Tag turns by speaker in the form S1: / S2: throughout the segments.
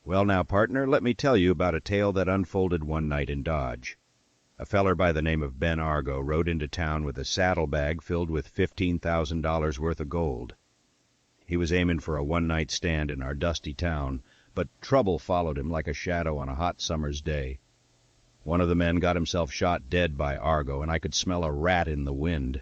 S1: Well now, partner, let me tell you about a tale that unfolded one night in Dodge. A feller by the name of Ben Argo rode into town with a saddlebag filled with $15,000 worth of gold. He was aiming for a one-night stand in our dusty town, but trouble followed him like a shadow on a hot summer's day. One of the men got himself shot dead by Argo, and I could smell a rat in the wind.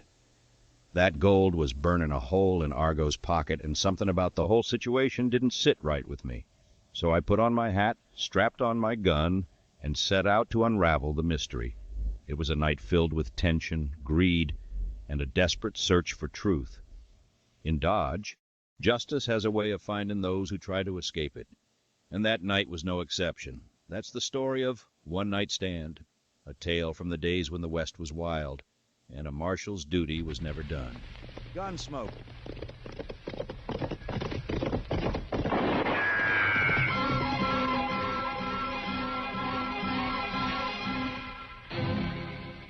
S1: That gold was burning a hole in Argo's pocket, and something about the whole situation didn't sit right with me. So I put on my hat, strapped on my gun, and set out to unravel the mystery. It was a night filled with tension, greed, and a desperate search for truth. In Dodge, justice has a way of finding those who try to escape it, and that night was no exception. That's the story of One Night Stand, a tale from the days when the West was wild, and a marshal's duty was never done. Gunsmoke!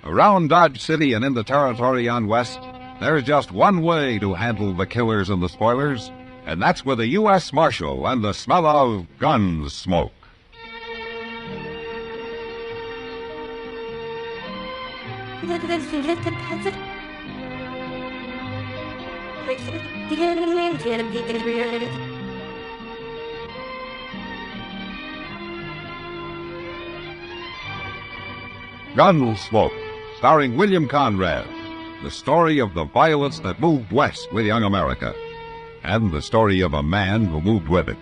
S2: Around Dodge City and in the territory on West, there's just one way to handle the killers and the spoilers, and that's with a U.S. Marshal and the smell of gun smoke. Gunsmoke, starring William Conrad, the story of the violence that moved west with young America, and the story of a man who moved with it.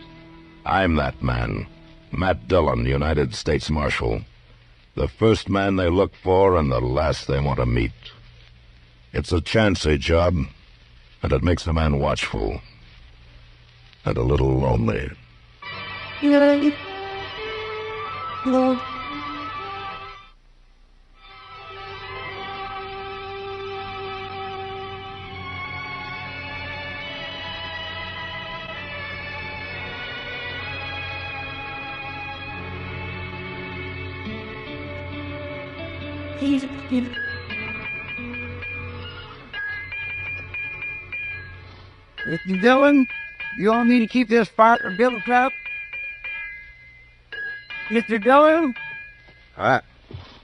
S3: I'm that man, Matt Dillon, United States Marshal. The first man they look for and the last they want to meet. It's a chancy job, and it makes a man watchful. And a little lonely.
S4: Mr. Dillon, you want me to keep this fire built up? Mr. Dillon?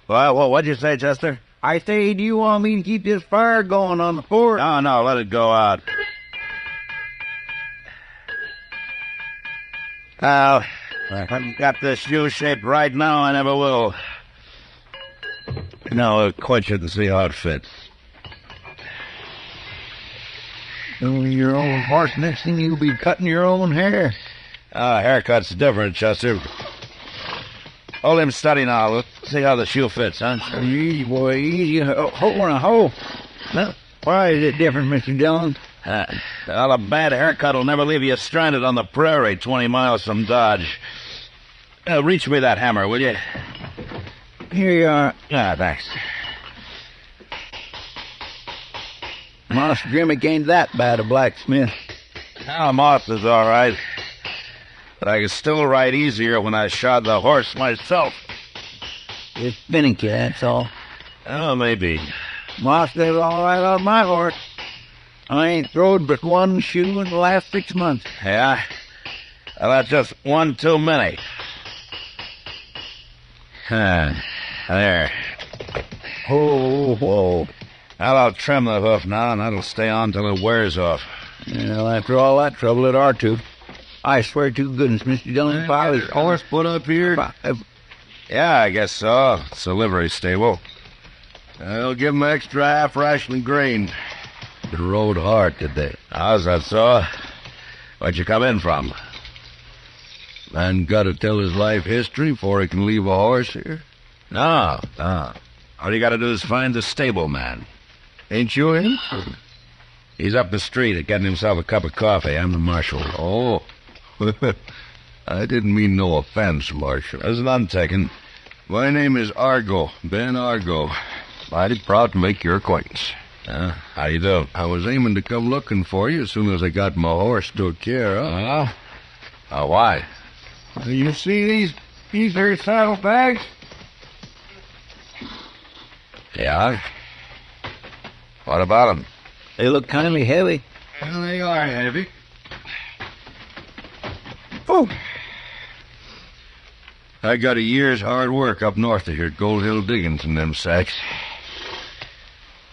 S3: Well, what'd you say, Chester?
S4: I say, do you want me to keep this fire going on the fort?
S3: No, let it go out. I haven't got this shoe shaped right now, I never will. No, I'll quench it and see how it fits.
S4: Your own horse, next thing you'll be cutting your own hair.
S3: Haircut's different, Chester. Hold him steady now. Let's see how the shoe fits, huh?
S4: Easy, boy, easy. Hold on a hole. Now, why is it different, Mr. Dillon?
S3: Well, a bad haircut will never leave you stranded on the prairie 20 miles from Dodge. Reach me that hammer, will you?
S4: Here you are.
S3: Thanks.
S4: Moss Grimmick ain't that bad a blacksmith.
S3: Moss is all right. But I could still ride easier when I shod the horse myself.
S4: It's finicky, that's all.
S3: Oh, maybe.
S4: Moss does all right on my horse. I ain't throwed but one shoe in the last 6 months.
S3: Yeah? Well, that's just one too many. There.
S4: Whoa.
S3: Well, I'll trim the hoof now, and that'll stay on till it wears off.
S4: Well, after all that trouble, it ought to. I swear to goodness, Mr. Dillon, if I was...
S3: Horse put up here? Yeah, I guess so. It's a livery stable. I'll give him extra half ration of grain.
S4: It rode hard today.
S3: How's that so? Where'd you come in from?
S4: Man got to tell his life history before he can leave a horse here?
S3: No. All you got to do is find the stable man.
S4: Ain't you him?
S3: He's up the street getting himself a cup of coffee. I'm the marshal.
S4: Oh. I didn't mean no offense, Marshal.
S3: There's none taken.
S4: My name is Argo, Ben Argo. Mighty proud to make your acquaintance.
S3: How you do?
S4: I was aiming to come looking for you as soon as I got my horse took care of.
S3: Why?
S4: You see these here saddlebags?
S3: Yeah? What about them?
S4: They look kind of heavy.
S3: Well, they are heavy.
S4: Oh!
S5: I got a year's hard work up north of here at Gold Hill diggings in them sacks.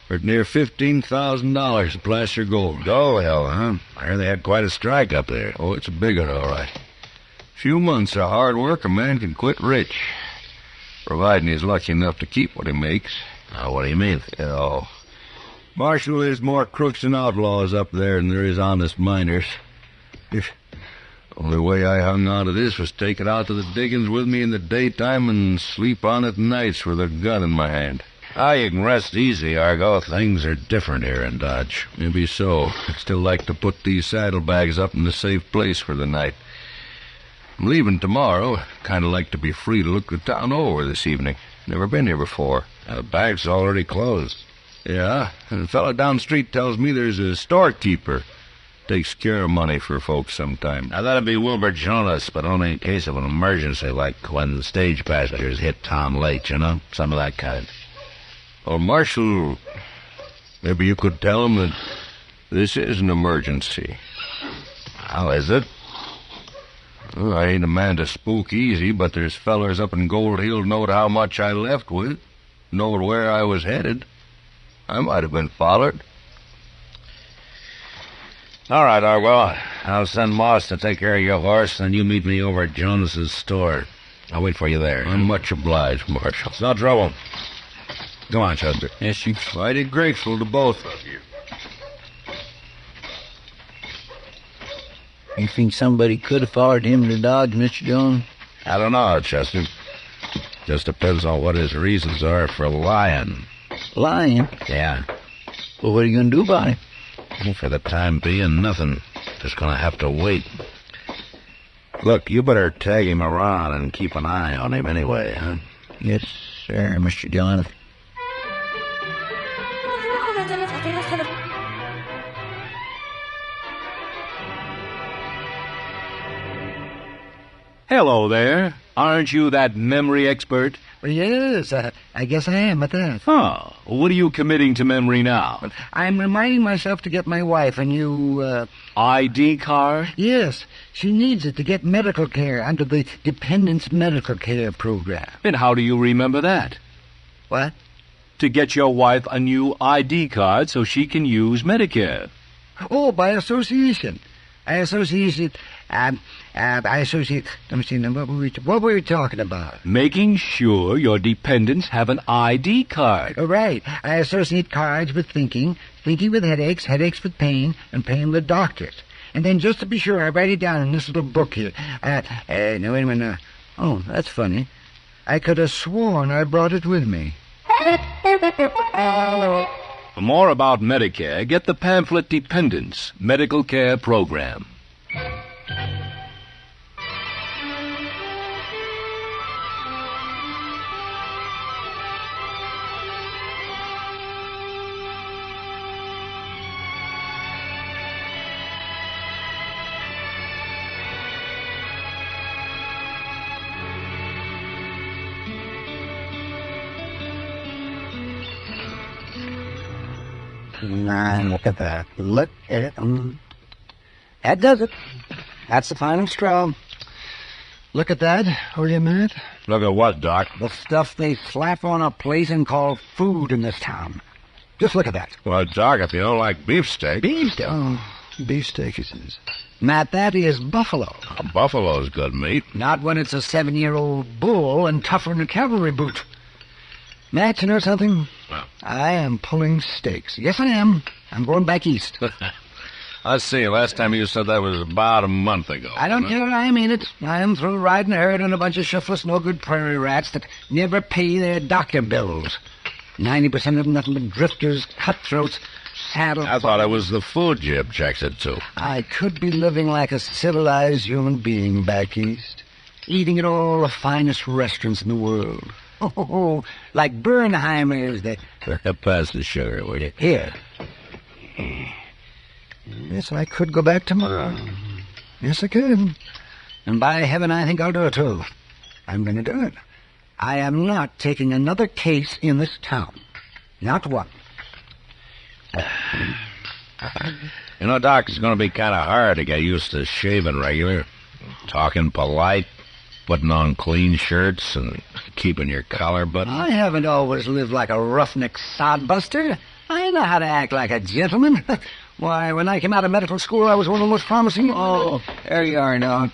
S5: For near $15,000 of placer gold.
S3: Gold Hill, huh? I heard they had quite a strike up there.
S5: Oh, it's a big one, all right. Few months of hard work, a man can quit rich. Providing he's lucky enough to keep what he makes.
S3: Now, what do you mean?
S5: Marshal, there's more crooks and outlaws up there than there is honest miners. Only way I hung on to this was take it out to the diggings with me in the daytime and sleep on it nights with a gun in my hand.
S3: You can rest easy, Argo. Things are different here in Dodge.
S5: Maybe so. I'd still like to put these saddlebags up in a safe place for the night. I'm leaving tomorrow. Kind of like to be free to look the town over this evening. Never been here before.
S3: The bank's already closed.
S5: Yeah, and a fellow down the street tells me there's a storekeeper. Takes care of money for folks sometime.
S3: Now, that'd be Wilbur Jonas, but only in case of an emergency, like when the stage passengers hit town late, you know? Some of that kind.
S5: Well, Marshal, maybe you could tell him that this is an emergency.
S3: How is it?
S5: Well, I ain't a man to spook easy, but there's fellers up in Gold Hill knowed how much I left with, knowed where I was headed. I might have been followed.
S3: All right, Argo. I'll send Moss to take care of your horse, and you meet me over at Jonas's store. I'll wait for you there.
S5: I'm much obliged, Marshal.
S3: It's no trouble. Come on, Chester.
S5: Yes, you. Mighty grateful to both of you.
S4: You think somebody could have followed him to Dodge, Mr. Dillon?
S3: I don't know, Chester. Just depends on what his reasons are for lying.
S4: Lying?
S3: Yeah.
S4: Well, what are you going to do about it?
S3: Well, for the time being, nothing. Just gonna have to wait. Look, you better tag him around and keep an eye on him anyway, huh?
S4: Yes, sir, Mr. Dillon.
S6: Hello there. Aren't you that memory expert?
S4: Well, yes, I guess I am at that.
S6: Huh. What are you committing to memory now?
S4: I'm reminding myself to get my wife a new,
S6: ID card?
S4: Yes, she needs it to get medical care under the Dependents Medical Care Program.
S6: And how do you remember that?
S4: What?
S6: To get your wife a new ID card so she can use Medicare.
S4: Oh, by association. I associate, let me see, what were we talking about?
S6: Making sure your dependents have an ID card.
S4: Oh, right. I associate cards with thinking with headaches, headaches with pain, and pain with doctors. And then just to be sure, I write it down in this little book here. Now, wait a minute. Oh, that's funny. I could have sworn I brought it with me.
S6: For more about Medicare, get the pamphlet Dependents Medical Care Program.
S4: Look at that. Look at it. That does it. That's the final straw. Look at that, will you, Matt?
S3: Look at what, Doc?
S4: The stuff they slap on a plate and call food in this town. Just look at that.
S3: Well, Doc, if you don't like beefsteak...
S4: Beefsteak? Oh, beefsteak, he says. Matt, that is buffalo.
S3: A buffalo's good meat.
S4: Not when it's a 7-year-old bull and tougher than a cavalry boot. Matt, you know something?
S3: Well.
S4: I am pulling stakes. Yes, I am. I'm going back east.
S3: I see. Last time you said that was about a month ago.
S4: I don't care. I mean it. I am through riding a herd on a bunch of shiftless, no-good prairie rats that never pay their doctor bills. 90% of them nothing but drifters, cutthroats, saddle...
S3: I thought it was the food you objected to.
S4: I could be living like a civilized human being back east, eating at all the finest restaurants in the world. Oh, like Bernheimer's.
S3: Pass the sugar, will you?
S4: Here. Yes, I could go back tomorrow. Yes, I could. And by heaven, I think I'll do it, too. I'm going to do it. I am not taking another case in this town. Not one.
S3: You know, Doc, it's going to be kind of hard to get used to shaving regular, talking polite.
S5: putting on clean shirts and keeping your collar buttoned?
S4: I haven't always lived like a roughneck sodbuster. I know how to act like a gentleman. Why, when I came out of medical school, I was one of the most promising... Oh, there you are, Doc.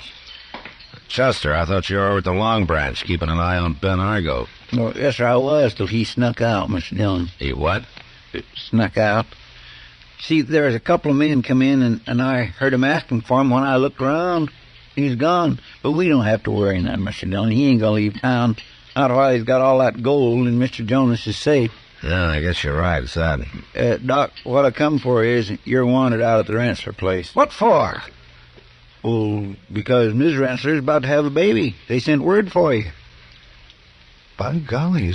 S5: Chester, I thought you were over at the Long Branch, keeping an eye on Ben Argo.
S4: Oh, yes, sir, I was, till he snuck out, Mr. Dillon.
S5: He what?
S4: Snuck out. See, there was a couple of men come in, and I heard him asking for him. When I looked around, he's gone. But we don't have to worry now, Mr. Dillon. He ain't gonna leave town. Not while he's got all that gold in Mr. Jonas's safe.
S5: Yeah, I guess you're right, son.
S4: Doc, what I come for is you're wanted out at the Ransler place.
S7: What for?
S4: Well, because Ms. Ransler's about to have a baby. They sent word for you.
S7: By golly,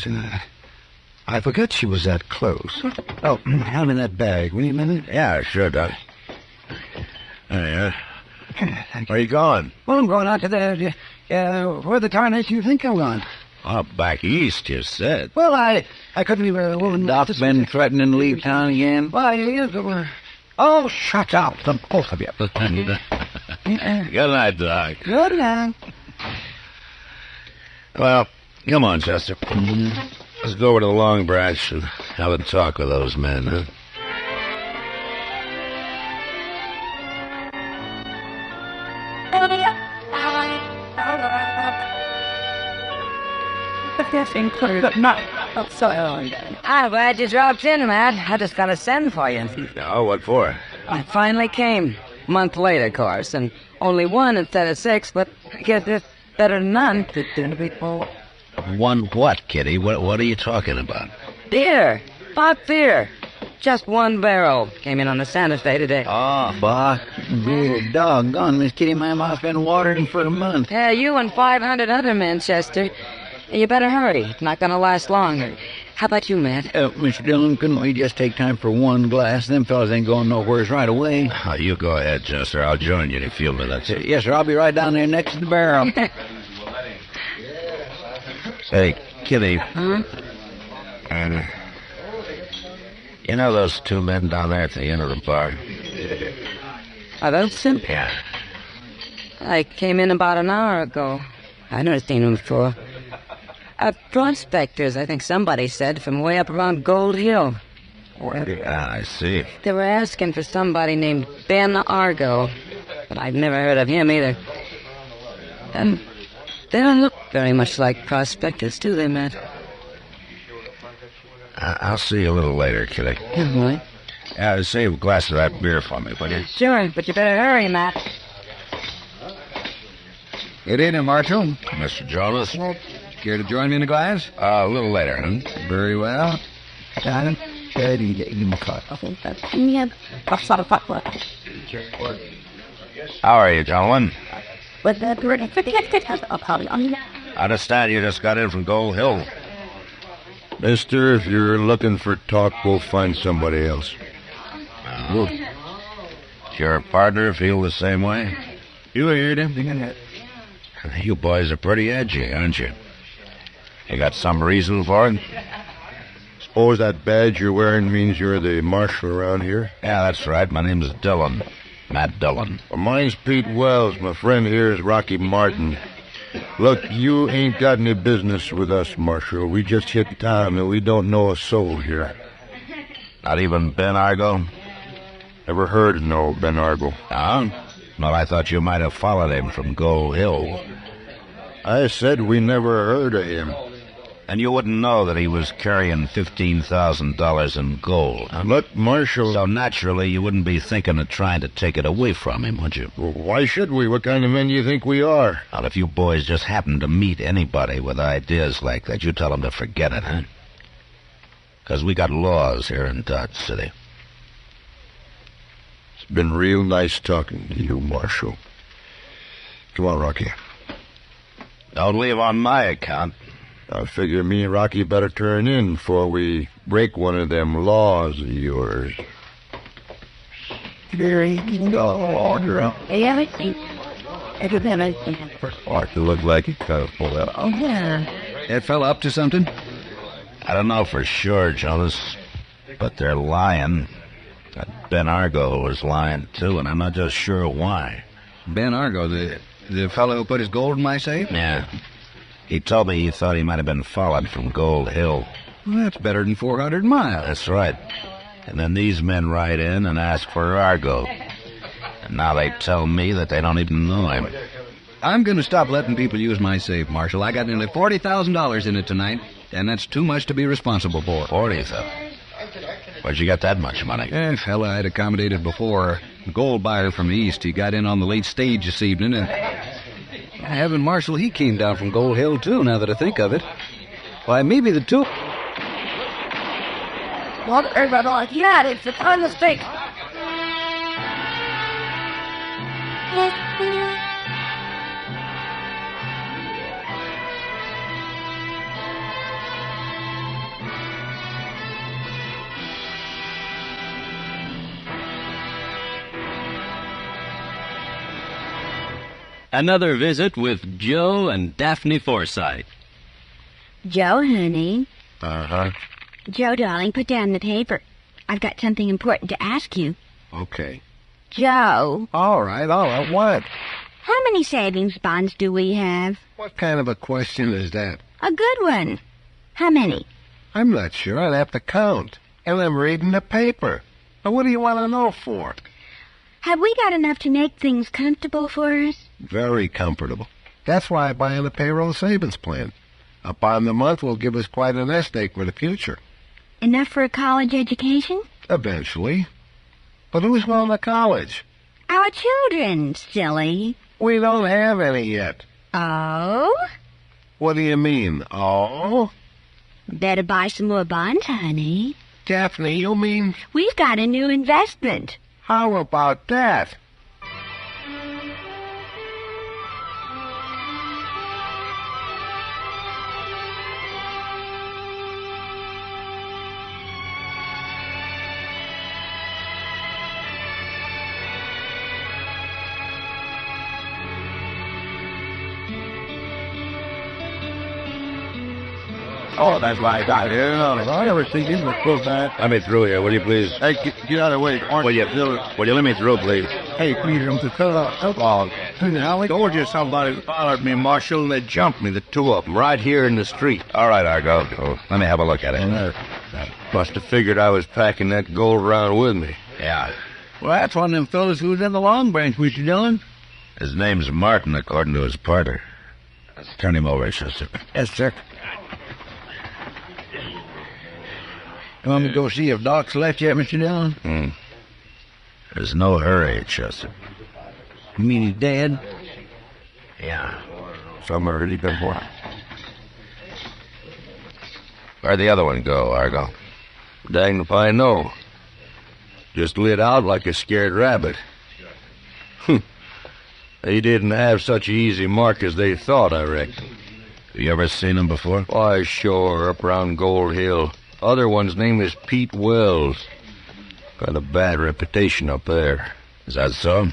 S7: I forgot she was that close.
S4: Oh, hand me that bag. Will you a minute?
S5: Yeah, sure, Doc. There you are. Where you going?
S4: Well, I'm going out to the... where the tarnation you think I'm going?
S5: Oh, back east, you said.
S4: Well, I couldn't leave a woman... Doc's been threatening to leave town again. Why,
S7: Oh, shut up, the both of you.
S5: Good night, Doc.
S4: Good night.
S5: Well, come on, Chester. Let's go over to the Long Branch and have a talk with those men, huh?
S8: I'm glad you dropped in, Matt. I just got a send for you.
S5: Oh, what for?
S8: I finally came. A month late, of course, and only one instead of 6, but I guess it's better than none.
S5: One what, Kitty? What are you talking about?
S8: Deer. Bought beer. Just one barrel. Came in on the Santa Fe today.
S5: Oh,
S4: Bah, dear doggone, Miss Kitty, my mouth's been watering for a month.
S8: Yeah, you and 500 other men, Chester. You better hurry. It's not going to last long. How about you, Matt?
S4: Mr. Dillon, couldn't we just take time for one glass? Them fellas ain't going nowheres right away.
S5: Oh, you go ahead, Chester. I'll join you in a few minutes.
S4: Yes, sir, I'll be right down there next to the barrel.
S5: Hey, Kitty.
S8: Huh?
S5: And you know those two men down there at the end of the bar?
S8: Are those them?
S5: Yeah.
S8: I came in about an hour ago. I've never seen them before. Prospectors, I think somebody said, from way up around Gold Hill.
S5: Yeah, I see.
S8: They were asking for somebody named Ben Argo, but I've never heard of him either. And they don't look very much like prospectors, do they, Matt?
S5: I'll see you a little later, Kitty.
S8: All right.
S5: Save a glass of that beer for me, will you?
S8: Sure, but you better hurry, Matt.
S7: Good evening, Marshal.
S5: Mr. Jonas?
S7: Care to join me in a glass?
S5: A little later, huh?
S7: Very well.
S5: How are you, gentlemen?
S9: I
S5: I understand you just got in from Gold Hill.
S3: Mister, if you're looking for talk, we'll find somebody else.
S5: Does your partner feel the same way?
S7: You heard him.
S5: You boys are pretty edgy, aren't you? You got some reason for it?
S3: Suppose that badge you're wearing means you're the marshal around here?
S5: Yeah, that's right. My name's Dillon. Matt Dillon.
S3: Well, mine's Pete Wells. My friend here is Rocky Martin. Look, you ain't got any business with us, Marshal. We just hit town and we don't know a soul here.
S5: Not even Ben Argo?
S3: Ever heard of no Ben Argo?
S5: No? Well, I thought you might have followed him from Gold Hill.
S3: I said we never heard of him.
S5: And you wouldn't know that he was carrying $15,000 in gold, huh?
S3: Look, Marshal...
S5: So naturally you wouldn't be thinking of trying to take it away from him, would you?
S3: Well, why should we? What kind of men do you think we are?
S5: Well, if you boys just happen to meet anybody with ideas like that, you tell them to forget it, huh? Because we got laws here in Dodge City.
S3: It's been real nice talking to you, Marshal. Come on, Rocky.
S5: Don't leave on my account.
S3: I figure me and Rocky better turn in before we break one of them laws of yours.
S5: Arthur looked like he kind of pulled out.
S7: Oh, yeah. That fella up to something?
S5: I don't know for sure, Jonas, but they're lying. That Ben Argo was lying, too, and I'm not just sure why.
S7: Ben Argo,
S5: The fellow who put his gold in my safe?
S3: Yeah. He told me he thought he might have been followed from Gold Hill.
S5: Well, that's better than 400 miles.
S3: That's right. And then these men ride in and ask for Argo. And now they tell me that they don't even know him.
S5: I'm going to stop letting people use my safe, Marshal. I got nearly $40,000 in it tonight, and that's too much to be responsible for.
S3: 40,000? Where'd you get that much money?
S5: Fella I'd accommodated before. A gold buyer from the east. He got in on the late stage this evening, and... Having Marshal, he came down from Gold Hill, too, now that I think of it. Why, maybe the two...
S9: What everybody? Yeah, it's the kind of stick.
S6: Another visit with Joe and Daphne Forsythe.
S10: Joe, honey.
S3: Uh-huh.
S10: Joe, darling, put down the paper. I've got something important to ask you.
S7: Okay.
S10: Joe.
S7: All right, what?
S10: How many savings bonds do we have?
S7: What kind of a question is that?
S10: A good one. How many?
S7: I'm not sure. I'd have to count. And I'm reading the paper. Now, what do you want to know for?
S10: Have we got enough to make things comfortable for us?
S7: Very comfortable. That's why I buy in the payroll savings plan. Up on the month will give us quite a nest egg for the future.
S10: Enough for a college education?
S7: Eventually. But who's going to college?
S10: Our children, silly.
S7: We don't have any yet.
S10: Oh?
S7: What do you mean, oh?
S10: Better buy some more bonds, honey.
S7: Daphne, you mean...
S10: We've got a new investment.
S7: How about that?
S3: Oh, that's right. I never see you before that. Let me through here, will you, please?
S7: Hey, get out of the way.
S3: Will you let me through, please?
S7: Hey, Peter, I'm to cut out outlaws. I told you somebody followed me, Marshal, and they jumped me, the two of them, right here in the street.
S3: All right, Argo. Oh, let me have a look at it.
S5: Must have figured I was packing that gold around with me.
S3: Yeah.
S4: Well, that's one of them fellas who was in the Long Branch, Mr. Dillon.
S3: His name's Martin, according to his partner. Let's turn him over, Chester.
S4: Yes, sir. You want me to go see if Doc's left yet, Mr. Dillon?
S3: There's no hurry, Chester.
S4: You mean he's dead?
S3: Yeah.
S5: Some already been born.
S3: Where'd the other one go, Argo?
S5: Dang if I know. Just lit out like a scared rabbit. They didn't have such an easy mark as they thought, I reckon.
S3: You ever seen him before?
S5: Why, sure, up around Gold Hill. Other one's name is Pete Wells. Got a bad reputation up there.
S3: Is that so?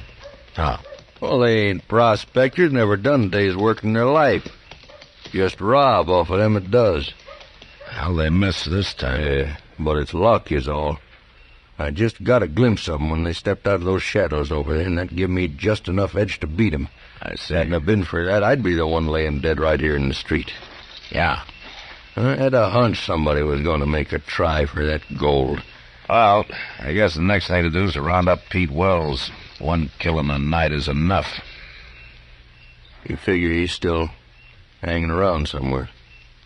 S3: How?
S5: Well, they ain't prospectors, never done a day's work in their life. Just rob off of them it does.
S3: Well, they missed this time.
S5: Yeah, but it's luck is all. I just got a glimpse of them when they stepped out of those shadows over there, and that give me just enough edge to beat 'em.
S3: I see.
S5: Hadn't it been for that, I'd be the one laying dead right here in the street.
S3: Yeah.
S5: I had a hunch somebody was going to make a try for that gold.
S3: Well, I guess the next thing to do is to round up Pete Wells. One kill in a night is enough.
S5: You figure he's still hanging around somewhere.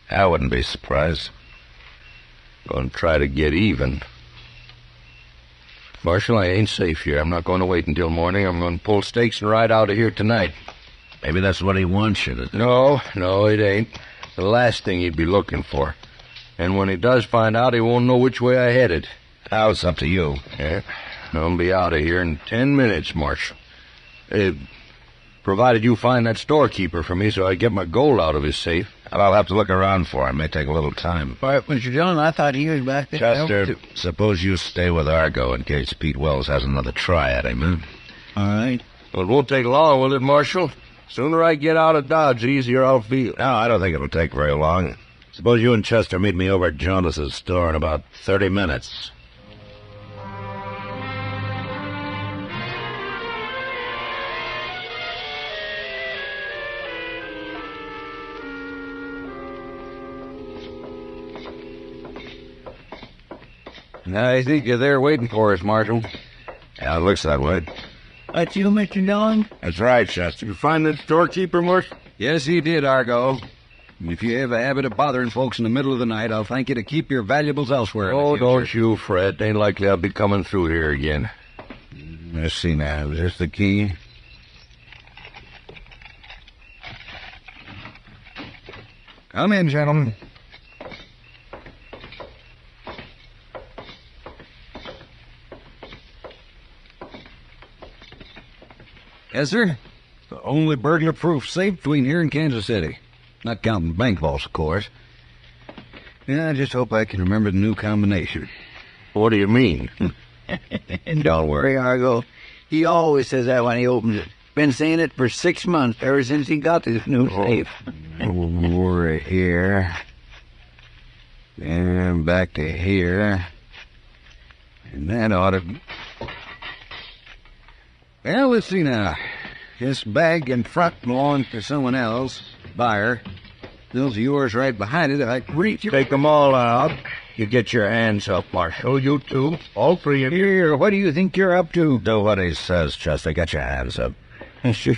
S3: I wouldn't be surprised.
S5: Going to try to get even. Marshal, I ain't safe here. I'm not going to wait until morning. I'm going to pull stakes and ride out of here tonight.
S3: Maybe that's what he wants you to do.
S5: No, it ain't. The last thing he'd be looking for. And when he does find out, he won't know which way I headed.
S3: Now it's up to you.
S5: Yeah, I'll be out of here in 10 minutes, Marshal. Provided you find that storekeeper for me so I get my gold out of his safe.
S3: I'll have to look around for him. May take a little time.
S4: All right, Mr. Dillon, I thought he was back there.
S3: Chester, suppose you stay with Argo in case Pete Wells has another try at him, huh?
S4: All right.
S5: Well, it won't take long, will it, Marshal? Sooner I get out of Dodge, the easier I'll feel.
S3: No, I don't think it'll take very long. Suppose you and Chester meet me over at Jonas's store in about 30 minutes.
S5: I think you're there waiting for us, Marshal.
S3: Yeah, it looks that way.
S7: That's you, Mr. Dillon?
S3: That's right, Chester.
S7: You find the storekeeper, Marshal?
S5: Yes, he did, Argo. If you have a habit of bothering folks in the middle of the night, I'll thank you to keep your valuables elsewhere.
S3: Oh, don't you fret. Ain't likely I'll be coming through here again.
S7: Let's see now. Is this the key?
S5: Come in, gentlemen. Yes, sir. The only burglar-proof safe between here and Kansas City. Not counting bank vaults, of course. Yeah, I just hope I can remember the new combination.
S3: What do you mean?
S7: Don't worry, Argo. He always says that when he opens it. Been saying it for 6 months, ever since he got this new safe.
S5: We're here. And back to here. And that ought to... Well, let's see now. This bag in front belongs to someone else. Buyer. Those are yours right behind it. I reach.
S7: Take them all out. You get your hands up, Marshal. You two. All three of you.
S5: Here, what do you think you're up to?
S3: Do what he says, Chester. Get your hands up.
S7: Sure.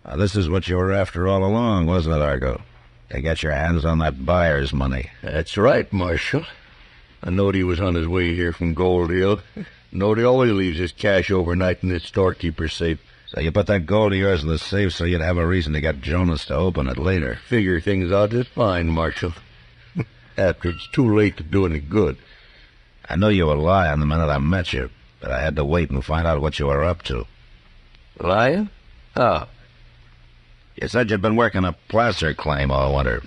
S3: Now, this is what you were after all along, wasn't it, Argo? To get your hands on that buyer's money.
S7: That's right, Marshal. I knowed he was on his way here from Gold Hill. Knowed he always leaves his cash overnight in this storekeeper's safe.
S3: So you put that gold of yours in the safe so you'd have a reason to get Jonas to open it later.
S7: Figure things out just fine, Marshal. After it's too late to do any good.
S3: I knew you were lying the minute I met you, but I had to wait and find out what you were up to.
S7: Lying? How?
S3: You said you'd been working a placer claim all winter.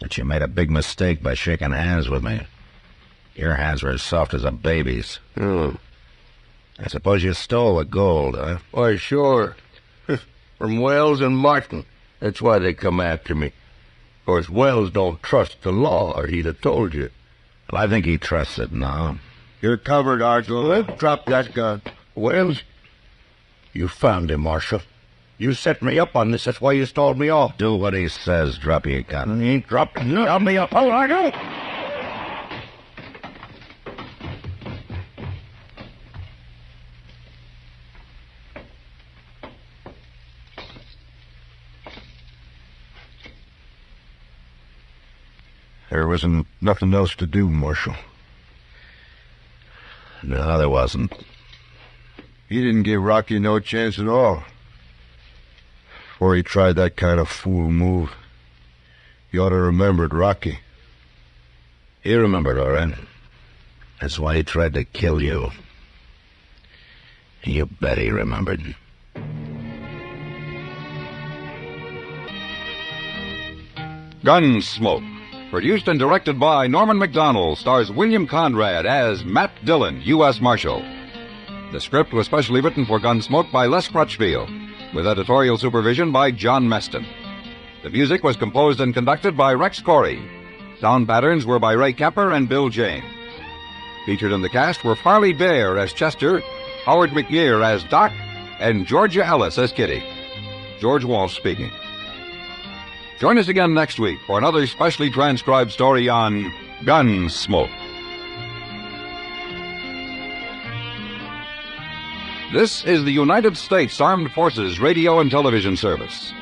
S3: That you made a big mistake by shaking hands with me. Your hands were as soft as a baby's.
S7: Oh.
S3: I suppose you stole the gold, huh?
S7: Why, sure. From Wells and Martin. That's why they come after me. Of course, Wells don't trust the law, or he'd have told you.
S3: Well, I think he trusts it now.
S7: You're covered, Argo. Drop that gun. Wells, you found him, Marshal. You set me up on this. That's why you stalled me off.
S3: Do what he says. Drop your gun.
S7: He ain't dropping. Stall me up. Oh, Argo!
S2: There wasn't nothing else to do, Marshal.
S3: No, there wasn't.
S2: He didn't give Rocky no chance at all. Before he tried that kind of fool move, he ought to remembered Rocky.
S3: He remembered, all right. That's why he tried to kill you. You bet he remembered.
S2: Gunsmoke, produced and directed by Norman Macdonald, stars William Conrad as Matt Dillon, U.S. Marshal. The script was specially written for Gunsmoke by Les Crutchfield, with editorial supervision by John Meston. The music was composed and conducted by Rex Corey. Sound patterns were by Ray Kemper and Bill Jane. Featured in the cast were Farley Bear as Chester, Howard McNear as Doc, and Georgia Ellis as Kitty. George Walsh speaking. Join us again next week for another specially transcribed story on Gunsmoke. This is the United States Armed Forces Radio and Television Service.